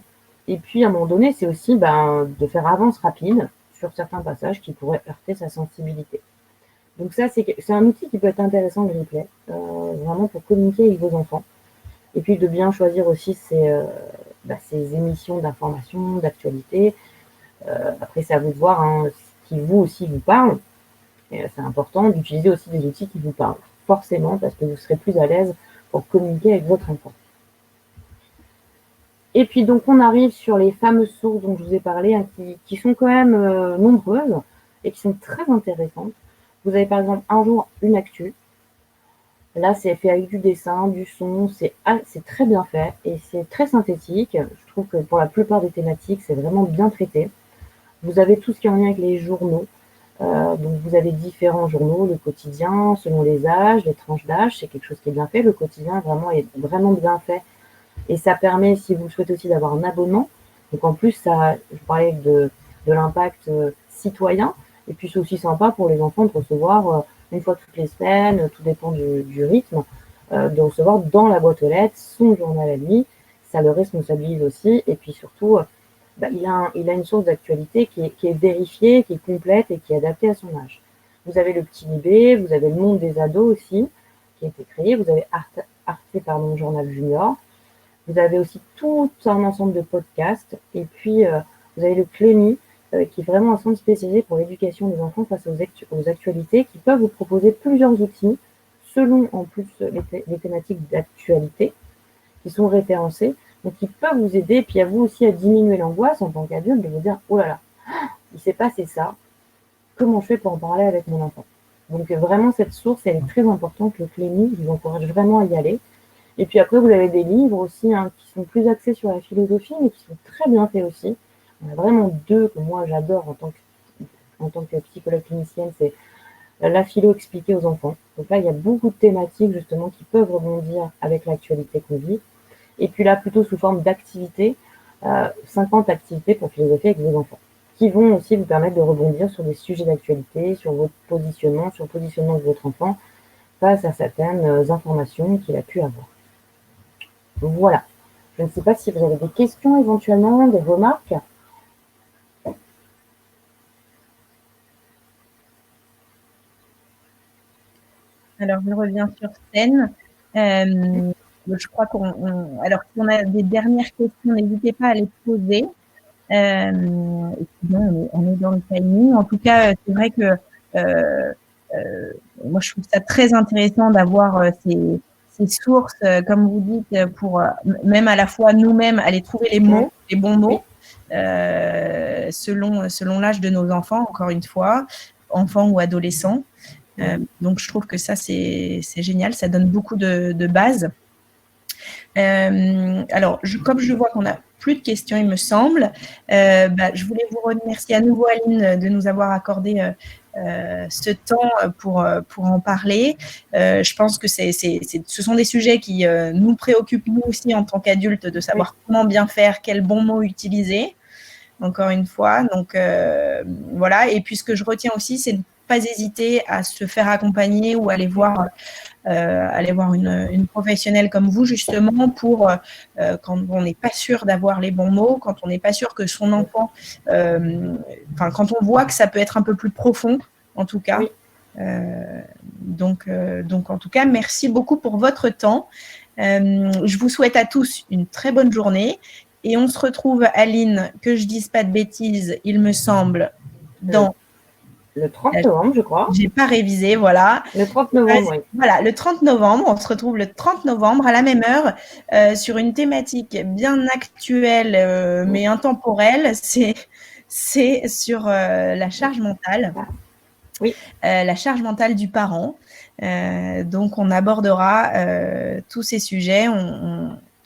Et puis, à un moment donné, c'est aussi de faire avance rapide sur certains passages qui pourraient heurter sa sensibilité. Donc ça, c'est un outil qui peut être intéressant, le replay, vraiment pour communiquer avec vos enfants. Et puis de bien choisir aussi ces émissions d'information, d'actualité. Après, c'est à vous de voir ce qui vous aussi vous parle. Et c'est important d'utiliser aussi des outils qui vous parlent, forcément, parce que vous serez plus à l'aise pour communiquer avec votre enfant. Et puis donc on arrive sur les fameuses sources dont je vous ai parlé, qui sont quand même nombreuses et qui sont très intéressantes. Vous avez par exemple un jour une actu. Là, c'est fait avec du dessin, du son, c'est très bien fait et c'est très synthétique. Je trouve que pour la plupart des thématiques, c'est vraiment bien traité. Vous avez tout ce qui est en lien avec les journaux. Donc vous avez différents journaux, le quotidien, selon les âges, les tranches d'âge, c'est quelque chose qui est bien fait. Le quotidien est vraiment bien fait. Et ça permet, si vous le souhaitez aussi, d'avoir un abonnement. Donc en plus, je parlais de l'impact citoyen. Et puis c'est aussi sympa pour les enfants de recevoir une fois toutes les semaines, tout dépend du rythme, de recevoir dans la boîte aux lettres son journal à lui. Ça le responsabilise aussi. Et puis surtout, il a une source d'actualité qui est vérifiée, qui est complète et qui est adaptée à son âge. Vous avez le petit Libé, vous avez le Monde des ados aussi, qui a été créé. Vous avez Arte, Journal Junior. Vous avez aussi tout un ensemble de podcasts. Et puis, vous avez le Clémy, qui est vraiment un centre spécialisé pour l'éducation des enfants face aux actualités, qui peuvent vous proposer plusieurs outils, selon en plus les thématiques d'actualité, qui sont référencés, donc qui peuvent vous aider, puis à vous aussi à diminuer l'angoisse en tant qu'adulte, de vous dire, oh là là, il s'est passé ça, comment je fais pour en parler avec mon enfant? Donc vraiment, cette source, elle est très importante, le Clémy, je vous encourage vraiment à y aller. Et puis après, vous avez des livres aussi qui sont plus axés sur la philosophie, mais qui sont très bien faits aussi. On a vraiment deux que moi j'adore en tant que psychologue clinicienne, c'est la philo expliquée aux enfants. Donc là, il y a beaucoup de thématiques justement qui peuvent rebondir avec l'actualité qu'on vit. Et puis là, plutôt sous forme d'activités, 50 activités pour philosopher avec vos enfants, qui vont aussi vous permettre de rebondir sur des sujets d'actualité, sur votre positionnement, sur le positionnement de votre enfant face à certaines informations qu'il a pu avoir. Voilà. Je ne sais pas si vous avez des questions éventuellement, des remarques. Alors, je reviens sur scène. Je crois alors, si on a des dernières questions, n'hésitez pas à les poser. Et sinon, on est dans le timing. En tout cas, c'est vrai que moi, je trouve ça très intéressant d'avoir ces sources, comme vous dites, pour même à la fois nous-mêmes aller trouver les mots, les bons mots, selon l'âge de nos enfants, encore une fois, enfants ou adolescents. Donc, je trouve que ça, c'est génial. Ça donne beaucoup de bases. Alors, comme je vois qu'on n'a plus de questions, il me semble, je voulais vous remercier à nouveau, Aline, de nous avoir accordé ce temps pour en parler. Je pense que ce sont des sujets qui nous préoccupent, nous aussi, en tant qu'adultes, de savoir comment bien faire, quels bons mots utiliser, encore une fois. Donc, voilà. Et puis, ce que je retiens aussi, c'est de ne pas hésiter à se faire accompagner ou aller voir une professionnelle comme vous, justement, pour quand on n'est pas sûr d'avoir les bons mots, quand on n'est pas sûr que son enfant, quand on voit que ça peut être un peu plus profond, en tout cas. Donc, en tout cas, merci beaucoup pour votre temps. Je vous souhaite à tous une très bonne journée. Et on se retrouve, Aline, que je ne dise pas de bêtises, il me semble, dans... Le 30 novembre, je crois. Je n'ai pas révisé, voilà. Le 30 novembre, oui. Voilà, le 30 novembre, on se retrouve le 30 novembre à la même heure sur une thématique bien actuelle mais intemporelle, c'est sur la charge mentale. Oui. La charge mentale du parent. Donc, on abordera tous ces sujets.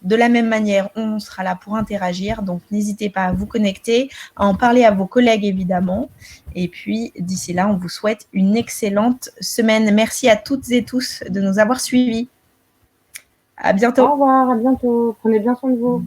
De la même manière, on sera là pour interagir. Donc, n'hésitez pas à vous connecter, à en parler à vos collègues, évidemment. Et puis, d'ici là, on vous souhaite une excellente semaine. Merci à toutes et tous de nous avoir suivis. À bientôt. Au revoir, à bientôt. Prenez bien soin de vous.